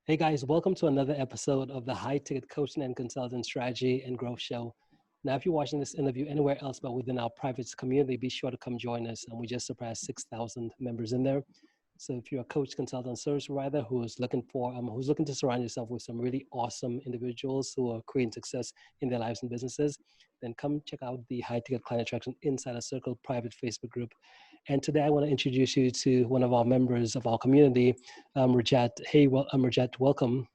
Hey guys, welcome to another episode of the High Ticket Coaching and Consultant Strategy and Growth Show. Now, if you're watching this interview anywhere else but within our private community, be sure to come join us. And we just surpassed 6,000 members in there. So if you're a coach, consultant, service provider who's looking to surround yourself with some really awesome individuals who are creating success in their lives and businesses, then come check out the High Ticket Client Attraction Insider Circle private Facebook group. And today I want to introduce you to one of our members of our community, Rajat. Hey, Rajat, welcome.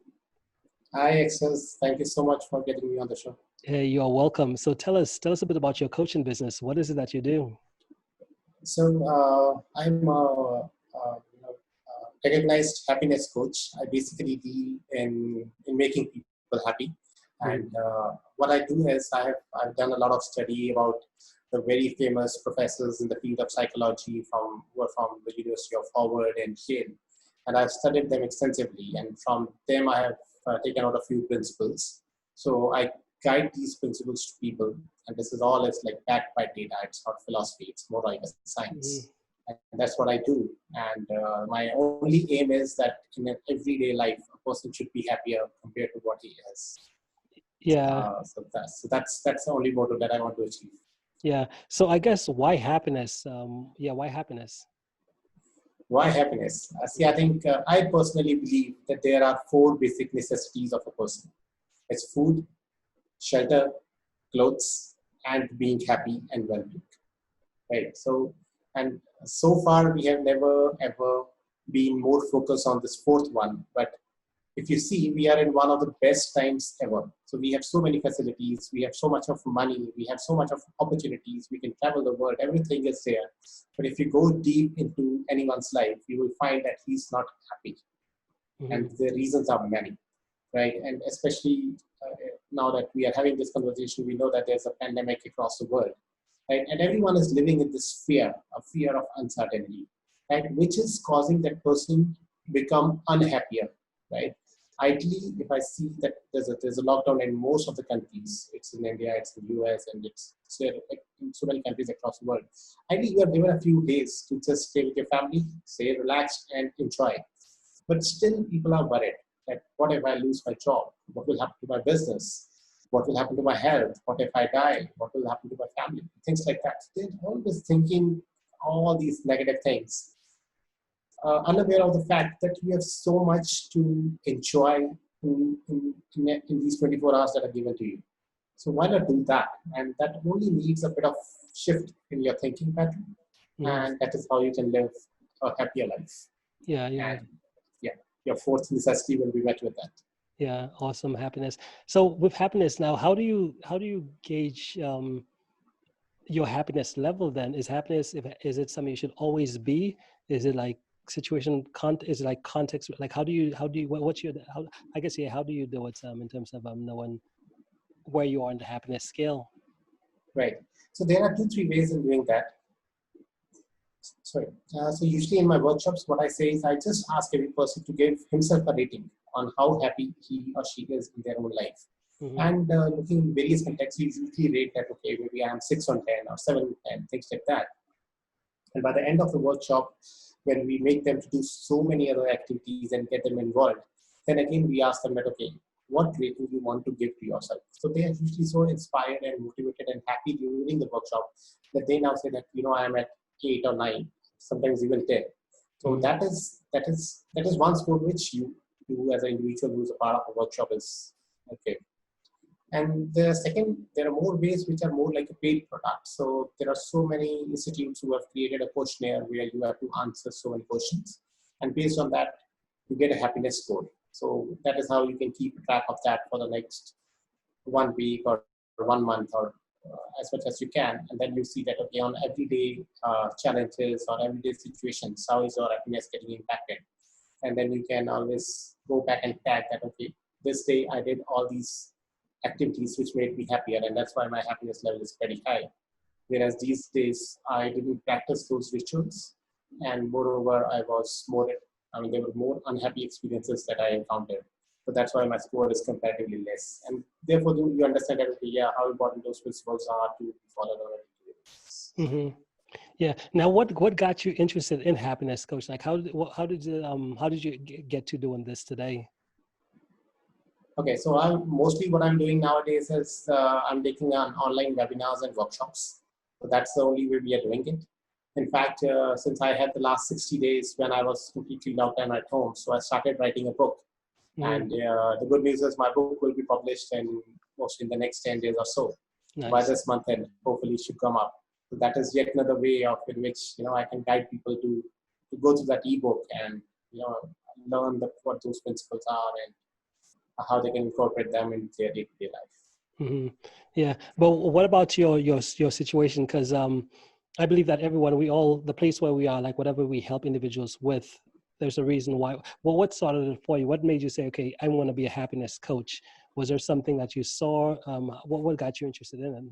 Hi, Extus. Thank you so much for getting me on the show. Hey, you're welcome. So tell us a bit about your coaching business. What is it that you do? I'm a recognized happiness coach. I basically deal in making people happy. And Mhm. what I do is I've done a lot of study about the very famous professors in the field of psychology who are from the University of Harvard and Yale, and I've studied them extensively. And from them, I have taken out a few principles. So I guide these principles to people, and this is all is like backed by data. It's not philosophy; it's more like a Mhm. science, and that's what I do. And my only aim is that in an everyday life, a person should be happier compared to what he is. Yeah, That's the only motto that I want to achieve. yeah. So I guess why happiness? Why happiness? Why happiness? See, I think I personally believe that there are four basic necessities of a person. It's food, shelter, clothes, and being happy and well-being. Right. And so far we have never ever been more focused on this fourth one. But if you see, we are in one of the best times ever. So we have so many facilities, we have so much of money, we have so much of opportunities, we can travel the world, everything is there. But if you go deep into anyone's life, you will find that he's not happy. And Hmm. the reasons are many, right? And especially now that we are having this conversation, we know that there's a pandemic across the world, right? And everyone is living in this fear, a fear of uncertainty, right? Which is causing that person become unhappier, right? Ideally, if I see that there's a lockdown in most of the countries, it's in India, it's in US, and it's there, like, in so many countries across the world. Ideally, you are given a few days to just stay with your family, stay relaxed, and enjoy. But still, people are worried that what if I lose my job? What will happen to my business? What will happen to my health? What if I die? What will happen to my family? Things like that. They're always thinking all these negative things, unaware of the fact that we have so much to enjoy in these 24 hours that are given to you. So why not do that? And that only needs a bit of shift in your thinking pattern. Hmm. And that is how you can live a happier life. Yeah, yeah, And yeah, your fourth necessity will be met with that. yeah. Awesome happiness. So with happiness now, how do you gauge your happiness level? Then is it something you should always be? Is it like is it like context? Like what's your how? I guess yeah. How do you do it in terms of knowing where you are in the happiness scale? Right. So there are two, three ways in doing that. Sorry. So usually in my workshops, what I say is I just ask every person to give himself a rating on how happy he or she is in their own life. Hmm. And looking in various contexts, we usually rate that, okay, maybe I'm 6 on 10 or 7 on 10, things like that. And by the end of the workshop, when we make them to do so many other activities and get them involved, then again we ask them that, okay, what rating you want to give to yourself? So they are usually so inspired and motivated and happy during the workshop that they now say that, I am at 8 or 9, sometimes even 10. So Hmm. that is one score which you as an individual who's a part of a workshop is okay. And the second, there are more ways which are more like a paid product. So there are so many institutes who have created a questionnaire where you have to answer so many questions. And based on that, you get a happiness score. So that is how you can keep track of that for the next 1 week or 1 month or as much as you can. And then you see that, okay, on everyday challenges or everyday situations, how is your happiness getting impacted? And then you can always go back and tag that, okay, this day I did all these activities which made me happier, and that's why my happiness level is pretty high. Whereas these days I didn't practice those rituals, and moreover I mean there were more unhappy experiences that I encountered. So that's why my score is comparatively less. And therefore you understand that, okay, yeah, how important those principles are to be followed on a daily basis. Hmm. Yeah. Now, what got you interested in happiness, Coach? Like, how did you get to doing this today? Okay, so mostly what I'm doing nowadays is I'm taking on online webinars and workshops. So that's the only way we are doing it. In fact, since I had the last 60 days when I was completely locked down at home, so I started writing a book. Mm, And the good news is my book will be published in mostly in the next 10 days or so. So by nice. this month end, hopefully it should come up. So that is yet another way of in which I can guide people to go through that ebook and you know learn what those principles are and how they can incorporate them into their day-to-day life. Hmm. Yeah, but what about your situation? Because I believe that everyone, we all, the place where we are, like whatever we help individuals with, there's a reason why. Well, what started it for you? What made you say, okay, I want to be a happiness coach? Was there something that you saw? What got you interested in it?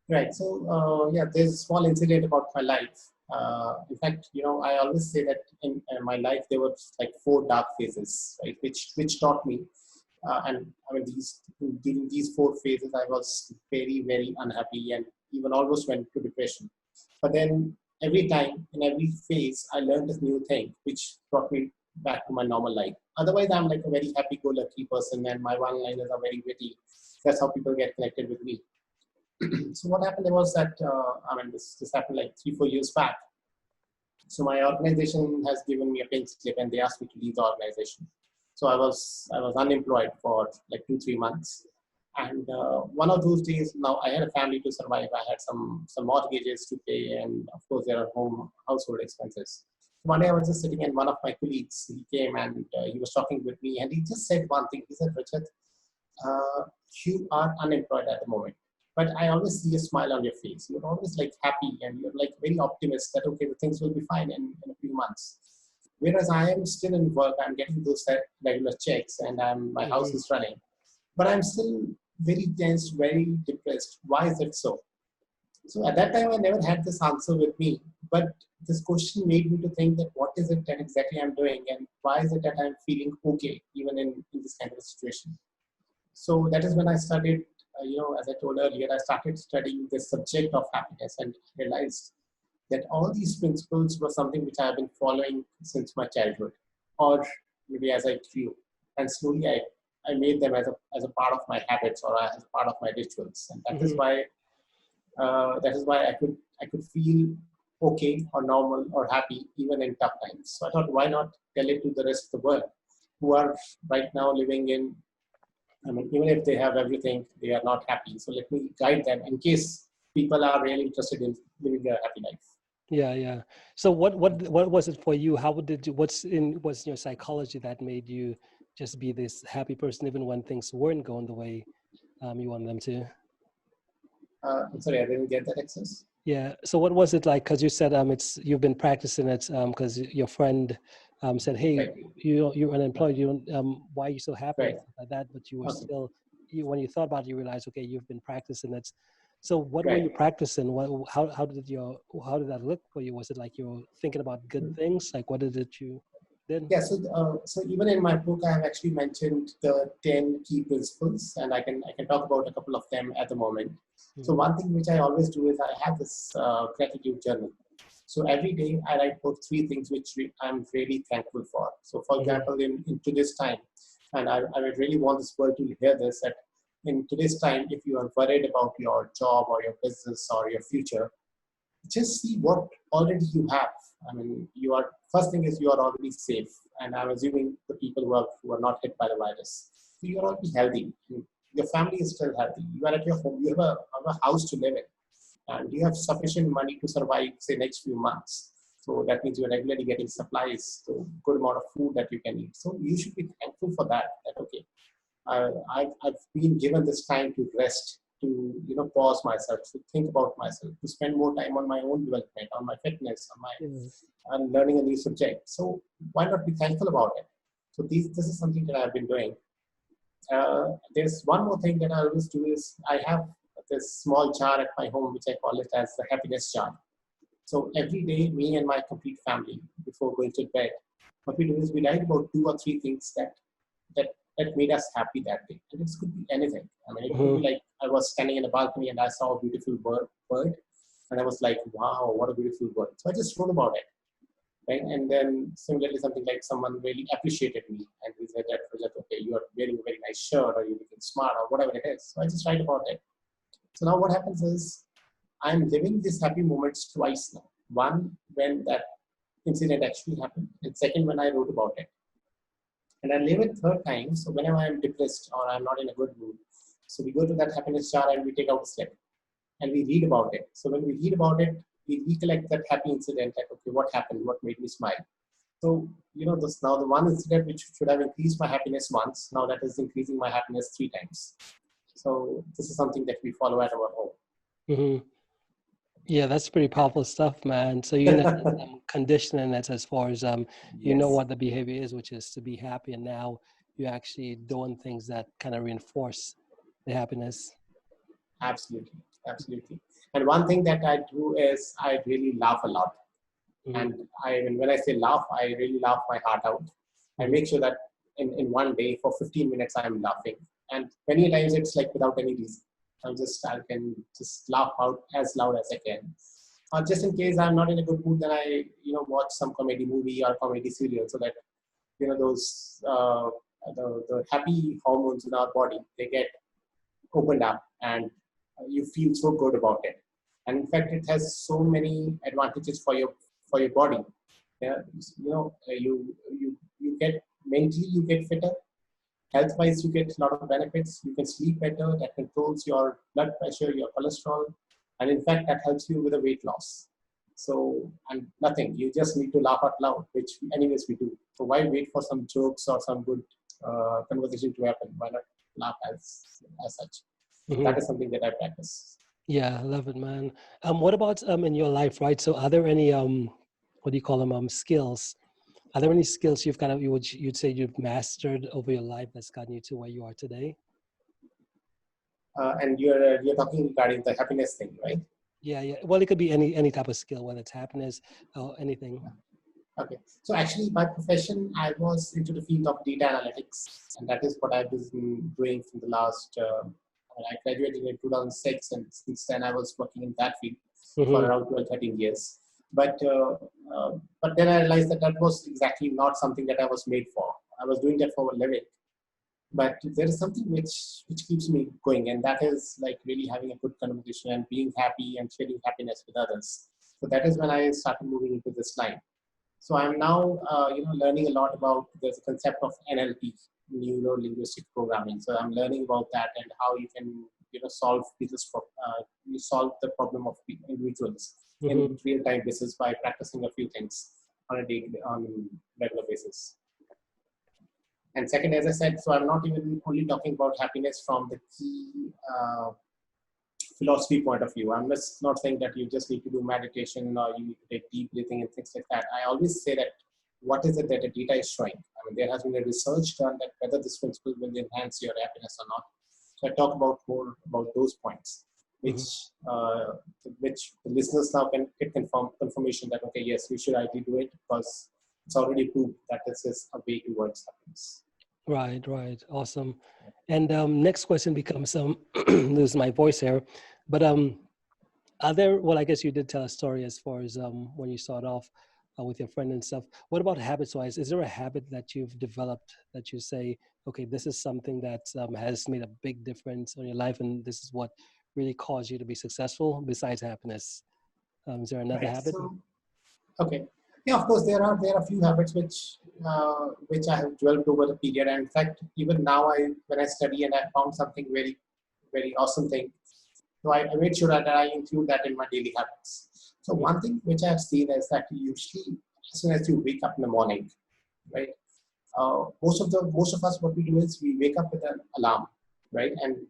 Right. So yeah, there's a small incident about my life. In fact, I always say that in my life there were like four dark phases, right, which taught me. And I mean, during these four phases, I was very, very unhappy and even almost went to depression. But then every time, in every phase, I learned a new thing, which brought me back to my normal life. Otherwise, I'm like a very happy-go-lucky person, and my one-liners are very witty. That's how people get connected with me. So what happened was that I mean, this happened like 3 4 years back. So my organization has given me a pink slip, and they asked me to leave the organization. So I was unemployed for like 2 3 months, and one of those days, now I had a family to survive. I had some mortgages to pay, and of course there are home household expenses. One day I was just sitting, and one of my colleagues, he came and he was talking with me, and he just said one thing. He said, "Rajat, uh, you are unemployed at the moment, but I always see a smile on your face. You're always like happy and you're like very optimistic that okay, the things will be fine in a few months. Whereas I am still in work, I'm getting those regular checks, and my house Hmm. is running, but I'm still very tense, very depressed. Why is it so?" So at that time, I never had this answer with me, but this question made me to think that what is it that exactly I'm doing, and why is it that I'm feeling okay even in this kind of a situation. So that is when I started, as I told earlier, I started studying the subject of happiness and realized that all these principles were something which I have been following since my childhood, or maybe as I grew. And slowly I made them as a part of my habits or as a part of my rituals. And Hmm. that is why I could feel okay or normal or happy even in tough times. So I thought, why not tell it to the rest of the world who are right now living in, I mean, even if they have everything, they are not happy. So let me guide them in case people are really interested in living a happy life. Yeah, yeah. So what was it for you? How did you, what's in your psychology that made you just be this happy person even when things weren't going the way you want them to? I'm sorry, I didn't get that access. Yeah. So what was it like? Because you said it's you've been practicing it because your friend said, "Hey, Right, you're unemployed. You don't, why are you so happy?" right. and stuff like that. But you were Okay, still when you thought about it, you realized, okay, you've been practicing it. So what were right. you practicing? How did that look for you? Was it like you were thinking about good things? Like what did it you did? Yeah, so even in my book, I have actually mentioned the 10 key principles, and I can talk about a couple of them at the moment. So Mm-hmm. one thing which I always do is I have this gratitude journal. So every day I write about three things which I'm really thankful for. So for Mm-hmm. example, in today's time, and I would really want this world to hear this, that in today's time, if you are worried about your job or your business or your future, just see what already you have. I mean, you are first thing is you are already safe, and I'm assuming the people who are not hit by the virus, so you are already healthy. Your family is still healthy. You are at your home. You have a house to live in, and you have sufficient money to survive, say, next few months. So that means you're regularly getting supplies, so good amount of food that you can eat. So you should be thankful for that. That okay, I've been given this time to rest, to pause myself, to think about myself, to spend more time on my own development, on my fitness, Yeah. on learning a new subject. So why not be thankful about it? So this is something that I've been doing. There's one more thing that I always do is I have this small jar at my home which I call it as the happiness jar. So every day, me and my complete family, before going to bed, what we do is we write about two or three things that made us happy that day. And this could be anything. I mean, it could be Mm-hmm. like I was standing in a balcony and I saw a beautiful bird, and I was like, wow, what a beautiful bird. So I just wrote about it. right? And then similarly, something like someone really appreciated me and he said that, Rajat, okay, you are wearing a very nice shirt or you're looking smart or whatever it is. So I just write about it. So now what happens is I'm living these happy moments twice now. One, when that incident actually happened, and second, when I wrote about it. And I live it third time. So whenever I'm depressed or I'm not in a good mood, so we go to that happiness jar and we take out a slip and we read about it. So when we read about it, we recollect that happy incident, like, okay, what happened? What made me smile? So, this now the one incident which should have increased my happiness once, now that is increasing my happiness three times. So this is something that we follow at our home. Hmm. Yeah, that's pretty powerful stuff, man. So you're in essence, conditioning it as far as you know Yes, what the behavior is, which is to be happy, and now you're actually doing things that kind of reinforce the happiness. absolutely. Absolutely. And one thing that I do is I really laugh a lot. Hmm. And when I say laugh, I really laugh my heart out. I Hmm. make sure that in one day for 15 minutes I'm laughing. And many times it's like without any reason. I can just laugh out as loud as I can. Just in case I'm not in a good mood, then I watch some comedy movie or comedy serial so that those the happy hormones in our body, they get opened up and you feel so good about it. And in fact, it has so many advantages for your body. Yeah, you get mentally, you get fitter. Health wise, you get a lot of benefits. You can sleep better. That controls your blood pressure, your cholesterol, and in fact, that helps you with a weight loss. So, and nothing. You just need to laugh out loud, which anyways we do. So why wait for some jokes or some good conversation to happen? Why not laugh as such? Hmm. That is something that I practice. Yeah, I love it, man. What about in your life, right? So are there any what do you call them, skills? Are there any skills you've kind of you'd say you've mastered over your life that's gotten you to where you are today? And you're talking regarding the happiness thing, right? Yeah, yeah. Well, it could be any type of skill, whether it's happiness or anything. Okay. So actually, by profession, I was into the field of data analytics, and that is what I've been doing from the last. I graduated in 2006, and since then I was working in that field for Hmm. around 12, 13 years. But but then I realized that that was exactly not something that I was made for. I was doing that for a living, but there is something which keeps me going, and that is like really having a good conversation and being happy and sharing happiness with others. So that is when I started moving into this line. So I'm now, learning a lot about the concept of NLP, neuro linguistic programming. So I'm learning about that and how you can, solve you solve the problem of individuals Hmm. in real time basis by practicing a few things on regular basis. And second, as I said, so I'm not even only talking about happiness from the key philosophy point of view. I'm just not saying that you just need to do meditation or you need to take deep breathing and things like that. I always say that what is it that the data is showing? I mean, there has been a research done that whether this principle will enhance your happiness or not. So I talk about more about those points, which Hmm. uh, which the listeners now can get confirmation that okay, yes, we should ideally do it because it's already proved that this is a way towards happiness. Right, right. Awesome. And next question becomes lose my voice here, but are there, well, I guess you did tell a story as far as when you start off with your friend and stuff. What about habits wise? Is there a habit that you've developed that you say, okay, this is something that has made a big difference in your life, and this is what really caused you to be successful besides happiness? Is there another Right. habit? So okay. Yeah, of course, there are a few habits which I have developed over the period. And in fact, even now, when I study and I found something very very awesome thing, so I made sure that I include that in my daily habits. So Mhm. one thing which I've seen is that usually as soon as you wake up in the morning, right? Most of us what we do is we wake up with an alarm, right? And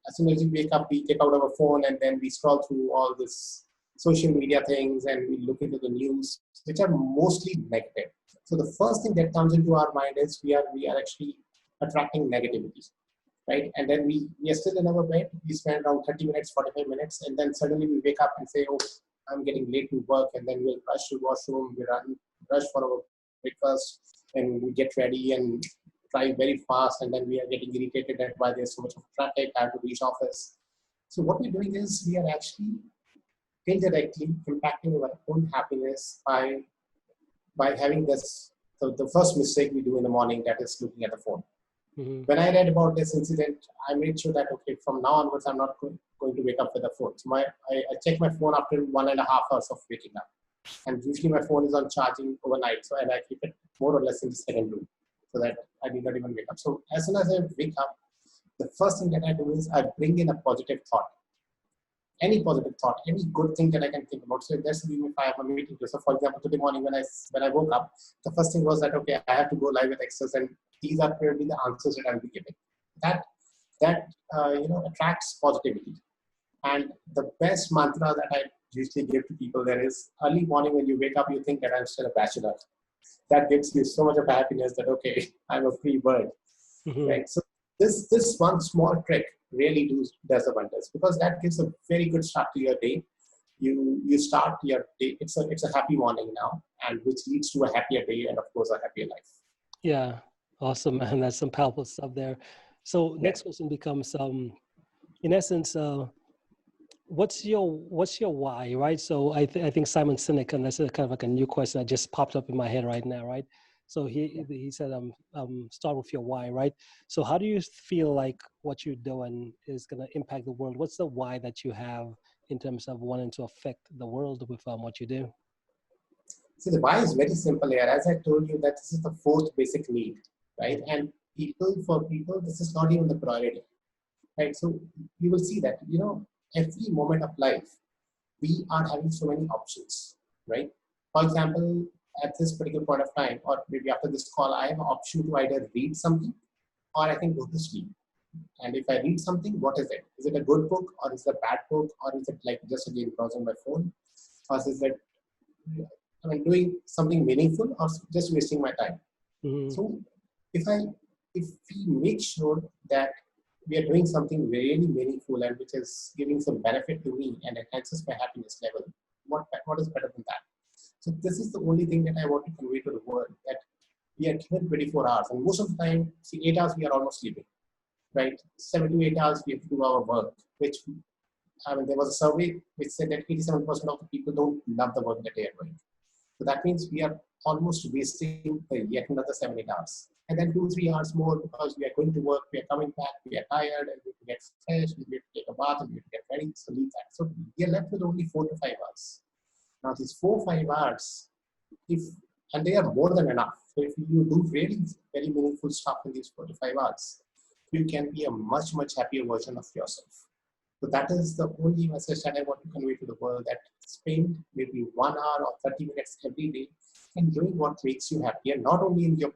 as soon as we wake up, we take out our phone and then we scroll through all this social media things and we look into the news, which are mostly negative. So the first thing that comes into our mind is we are actually attracting negativity, right? And then we are still in our bed. We spend around 30 minutes, 45 minutes, and then suddenly we wake up and say, "Oh, I'm getting late to work," and then we'll rush to washroom, rush for our breakfast, and we get ready and drive very fast, and then we are getting irritated at why there's so much of traffic. I have to reach office. So what we're doing is we are actually indirectly impacting our own happiness by by having this, the first mistake we do in the morning, that is looking at the phone. Mm-hmm. When I read about this incident, I made sure that, okay, from now onwards, I'm not going to wake up with a phone. So I check my phone after 1.5 hours of waking up. And usually my phone is on charging overnight. So and I keep it more or less in the second room so that I need not even wake up. So as soon as I wake up, the first thing that I do is I bring in a positive thought. Any positive thought, any good thing that I can think about. So that's even if I have a meeting. So for example, today morning when I woke up, the first thing was that, okay, I have to go live with Extus, and these are probably the answers that I'll be giving. That attracts positivity. And the best mantra that I usually give to people there is, early morning when you wake up, you think that I'm still a bachelor. That gives you so much of happiness that, okay, I'm a free bird. Mm-hmm. Right? So this one small trick really does the wonders, because that gives a very good start to your day. You start your day. It's a happy morning now, and which leads to a happier day and of course a happier life. Yeah, awesome, man. That's some powerful stuff there. So next question becomes, in essence, what's your why, right? So I think Simon Sinek, and that's a kind of like a new question that just popped up in my head right now, right? So he said, start with your why, right? So how do you feel like what you're doing is going to impact the world? What's the why that you have in terms of wanting to affect the world with what you do? See, the why is very simple here. As I told you, that this is the fourth basic need, right? And for people, this is not even the priority, right? So you will see that, every moment of life, we are having so many options, right? For example, at this particular point of time, or maybe after this call, I have an option to either read something or I can go to sleep. And if I read something, what is it? Is it a good book, or is it a bad book, or is it like just again browsing my phone, or is it doing something meaningful, or just wasting my time? Mm-hmm. So if we make sure that we are doing something really meaningful and which is giving some benefit to me and enhances my happiness level, what is better than that? So this is the only thing that I want to convey to the world, that we are given 24 hours, and most of the time, see, 8 hours we are almost sleeping, right? 7 to 8 hours we have to do our work, which, there was a survey which said that 87% of the people don't love the work that they are doing. So that means we are almost wasting yet another 7, 8 hours. And then 2, 3 hours more because we are going to work, we are coming back, we are tired, and we have to get fresh, we have to take a bath, and we have to get ready, so leave that. So we are left with only 4 to 5 hours. Now these 4, 5 hours, and they are more than enough. So if you do really very meaningful stuff in these 4 to 5 hours, you can be a much, much happier version of yourself. So that is the only message that I want to convey to the world, that spend maybe 1 hour or 30 minutes every day in doing what makes you happier, not only in your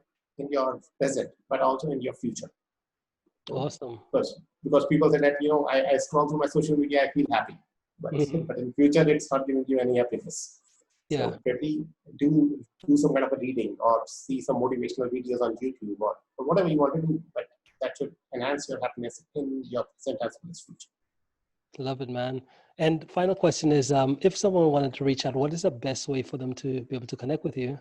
present, but also in your future. Awesome. Because people say that, I scroll through my social media, I feel happy. But, Mm-hmm. but in future, it's not giving you any happiness. Yeah. So maybe do some kind of a reading or see some motivational videos on YouTube or whatever you want to do, but that should enhance your happiness in your present as well as future. Love it, man. And final question is, if someone wanted to reach out, what is the best way for them to be able to connect with you?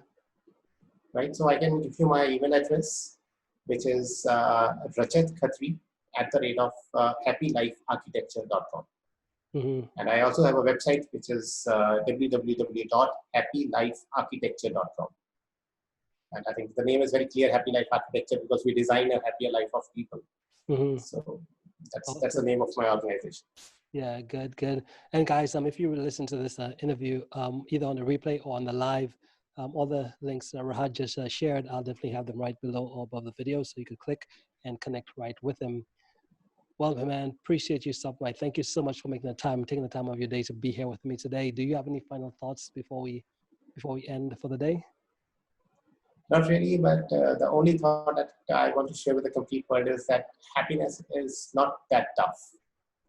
Right. So I can give you my email address, which is Rajat Khatri @happylifearchitecture.com. Mm-hmm. And I also have a website, which is www.happylifearchitecture.com. And I think the name is very clear, Happy Life Architecture, because we design a happier life of people. Mm-hmm. So that's Awesome. the name of my organization. Yeah, good. And guys, if you listen to this interview, either on the replay or on the live, all the links Rajat just shared, I'll definitely have them right below or above the video, so you can click and connect right with them. Well, man, appreciate you stopping by. Thank you so much for taking the time of your day to be here with me today. Do you have any final thoughts before we end for the day? Not really, but the only thought that I want to share with the complete world is that happiness is not that tough.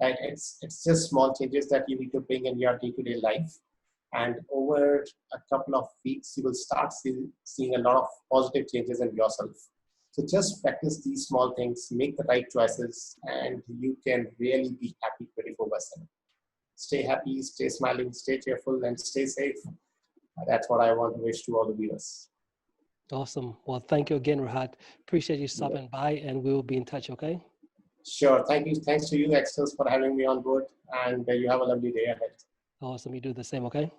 Right? It's just small changes that you need to bring in your day-to-day life. And over a couple of weeks, you will start seeing a lot of positive changes in yourself. So just practice these small things, make the right choices, and you can really be happy 24/7. Stay happy, stay smiling, stay cheerful, and stay safe. That's what I want to wish to all the viewers. Awesome. Well, thank you again, Rajat. Appreciate you stopping by, and we will be in touch, okay? Sure. Thank you. Thanks to you, Extus, for having me on board, and you have a lovely day ahead. Awesome. You do the same, okay?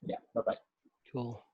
Yeah. Bye-bye. Cool.